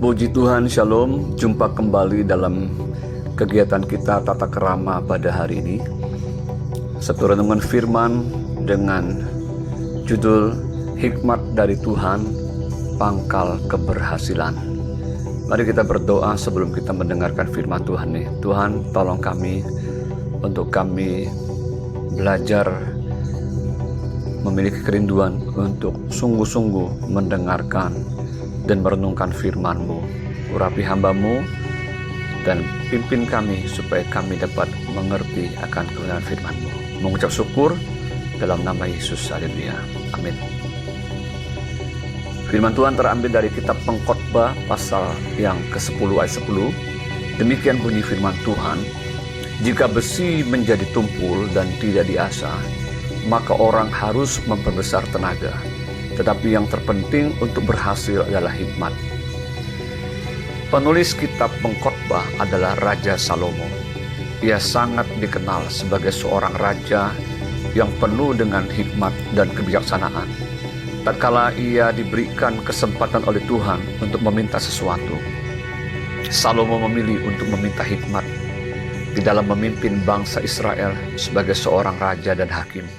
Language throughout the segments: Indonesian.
Puji Tuhan, Shalom. Jumpa kembali dalam kegiatan kita Tata Kerama pada hari ini. Satu renungan firman dengan judul Hikmat dari Tuhan, Pangkal Keberhasilan. Mari kita berdoa sebelum kita mendengarkan firman Tuhan nih. Tuhan, tolong kami untuk kami belajar memiliki kerinduan untuk sungguh-sungguh mendengarkan dan merenungkan firman-Mu. Urapi hamba-Mu dan pimpin kami supaya kami dapat mengerti akan kebenaran firman-Mu. Mengucap syukur dalam nama Yesus. Haleluya. Amin. Firman Tuhan terambil dari kitab Pengkhotbah pasal yang ke-10 ayat 10. Demikian bunyi firman Tuhan, jika besi menjadi tumpul dan tidak diasah, maka orang harus memperbesar tenaga. Tetapi yang terpenting untuk berhasil adalah hikmat. Penulis kitab Pengkhotbah adalah Raja Salomo. Ia sangat dikenal sebagai seorang raja yang penuh dengan hikmat dan kebijaksanaan. Tatkala ia diberikan kesempatan oleh Tuhan untuk meminta sesuatu, Salomo memilih untuk meminta hikmat di dalam memimpin bangsa Israel sebagai seorang raja dan hakim.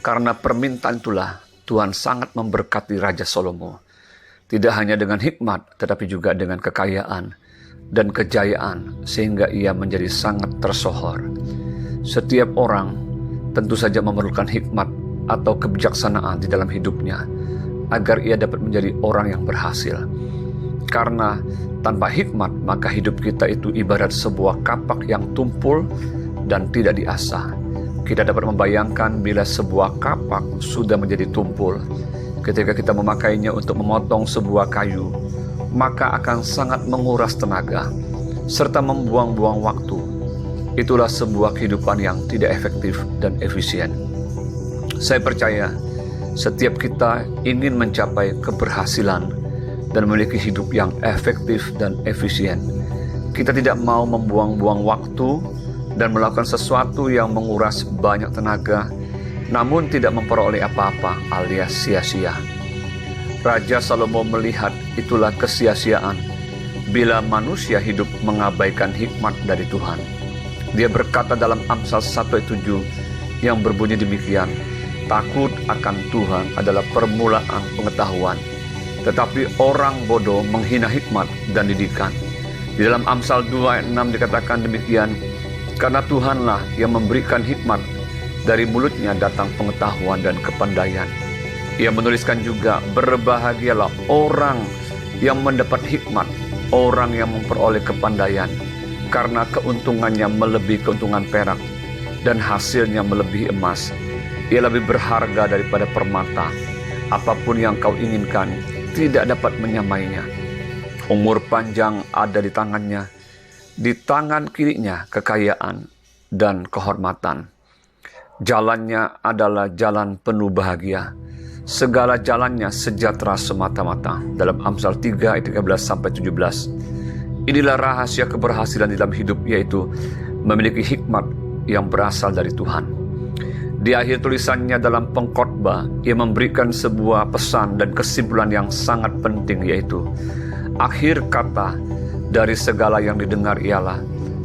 Karena permintaan itulah Tuhan sangat memberkati Raja Salomo, tidak hanya dengan hikmat, tetapi juga dengan kekayaan dan kejayaan, sehingga ia menjadi sangat tersohor. Setiap orang tentu saja memerlukan hikmat atau kebijaksanaan di dalam hidupnya, agar ia dapat menjadi orang yang berhasil. Karena tanpa hikmat, maka hidup kita itu ibarat sebuah kapak yang tumpul dan tidak diasah. Kita dapat membayangkan bila sebuah kapak sudah menjadi tumpul, ketika kita memakainya untuk memotong sebuah kayu, maka akan sangat menguras tenaga, serta membuang-buang waktu. Itulah sebuah kehidupan yang tidak efektif dan efisien. Saya percaya, setiap kita ingin mencapai keberhasilan dan memiliki hidup yang efektif dan efisien. Kita tidak mau membuang-buang waktu dan melakukan sesuatu yang menguras banyak tenaga, namun tidak memperoleh apa-apa alias sia-sia. Raja Salomo melihat itulah kesia-siaan bila manusia hidup mengabaikan hikmat dari Tuhan. Dia berkata dalam Amsal 1:7 yang berbunyi demikian, takut akan Tuhan adalah permulaan pengetahuan, tetapi orang bodoh menghina hikmat dan didikan. Di dalam Amsal 2:6 dikatakan demikian, karena Tuhanlah yang memberikan hikmat, dari mulutnya datang pengetahuan dan kepandaian. Ia menuliskan juga, berbahagialah orang yang mendapat hikmat, orang yang memperoleh kepandaian, karena keuntungannya melebihi keuntungan perak, dan hasilnya melebihi emas. Ia lebih berharga daripada permata. Apapun yang kau inginkan, tidak dapat menyamainya. Umur panjang ada di tangannya, di tangan kirinya kekayaan dan kehormatan. Jalannya adalah jalan penuh bahagia. Segala jalannya sejahtera semata-mata. Dalam Amsal 3 ayat 13-17. Inilah rahasia keberhasilan dalam hidup, yaitu memiliki hikmat yang berasal dari Tuhan. Di akhir tulisannya dalam Pengkhotbah, ia memberikan sebuah pesan dan kesimpulan yang sangat penting, yaitu akhir kata dari segala yang didengar ialah,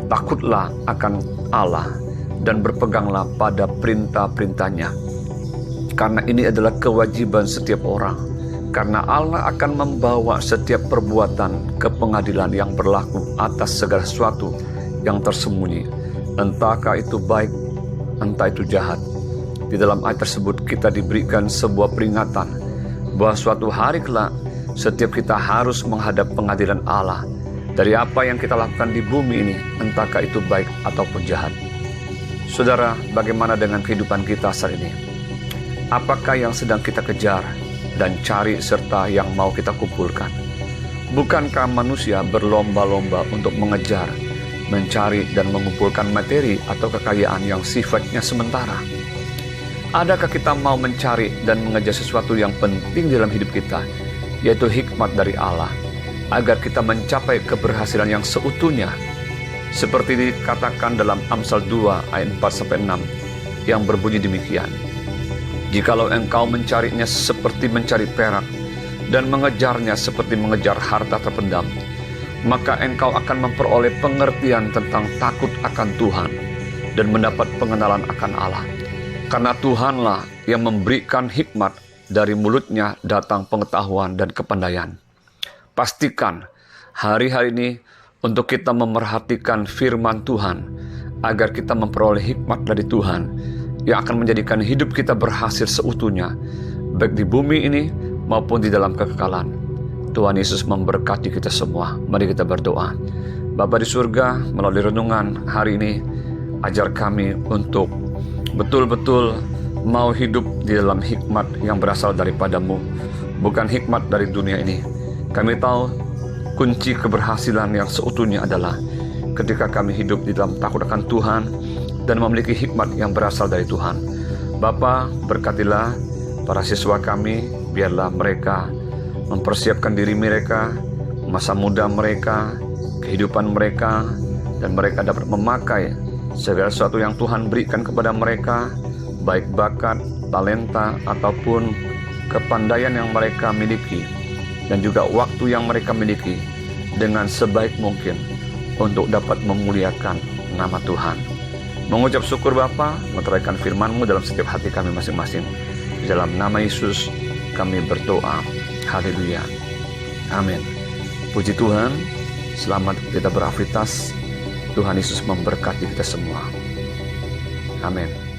takutlah akan Allah dan berpeganglah pada perintah-perintahnya. Karena ini adalah kewajiban setiap orang. Karena Allah akan membawa setiap perbuatan ke pengadilan yang berlaku atas segala sesuatu yang tersembunyi. Entahkah itu baik, entah itu jahat. Di dalam ayat tersebut kita diberikan sebuah peringatan bahwa suatu hari kelak setiap kita harus menghadap pengadilan Allah dari apa yang kita lakukan di bumi ini, entahkah itu baik ataupun jahat. Saudara, bagaimana dengan kehidupan kita saat ini? Apakah yang sedang kita kejar dan cari serta yang mau kita kumpulkan? Bukankah manusia berlomba-lomba untuk mengejar, mencari dan mengumpulkan materi atau kekayaan yang sifatnya sementara? Adakah kita mau mencari dan mengejar sesuatu yang penting dalam hidup kita, yaitu hikmat dari Allah, agar kita mencapai keberhasilan yang seutuhnya, seperti dikatakan dalam Amsal 2 ayat 4-6 yang berbunyi demikian, jikalau engkau mencarinya seperti mencari perak, dan mengejarnya seperti mengejar harta terpendam, maka engkau akan memperoleh pengertian tentang takut akan Tuhan dan mendapat pengenalan akan Allah. Karena Tuhanlah yang memberikan hikmat, dari mulutnya datang pengetahuan dan kepandaian. Pastikan hari-hari ini untuk kita memerhatikan firman Tuhan, agar kita memperoleh hikmat dari Tuhan yang akan menjadikan hidup kita berhasil seutuhnya, baik di bumi ini maupun di dalam kekekalan. Tuhan Yesus memberkati kita semua. Mari kita berdoa. Bapa di surga, melalui renungan hari ini, ajar kami untuk betul-betul mau hidup di dalam hikmat yang berasal daripadamu, bukan hikmat dari dunia ini. Kami tahu kunci keberhasilan yang seutuhnya adalah ketika kami hidup di dalam takut akan Tuhan dan memiliki hikmat yang berasal dari Tuhan. Bapa, berkatilah para siswa kami, biarlah mereka mempersiapkan diri mereka, masa muda mereka, kehidupan mereka, dan mereka dapat memakai segala sesuatu yang Tuhan berikan kepada mereka, baik bakat, talenta, ataupun kepandaian yang mereka miliki, dan juga waktu yang mereka miliki dengan sebaik mungkin untuk dapat memuliakan nama Tuhan. Mengucap syukur Bapa, meteraikan firman-Mu dalam setiap hati kami masing-masing. Di dalam nama Yesus kami berdoa. Haleluya. Amin. Puji Tuhan, selamat kita beraktivitas. Tuhan Yesus memberkati kita semua. Amin.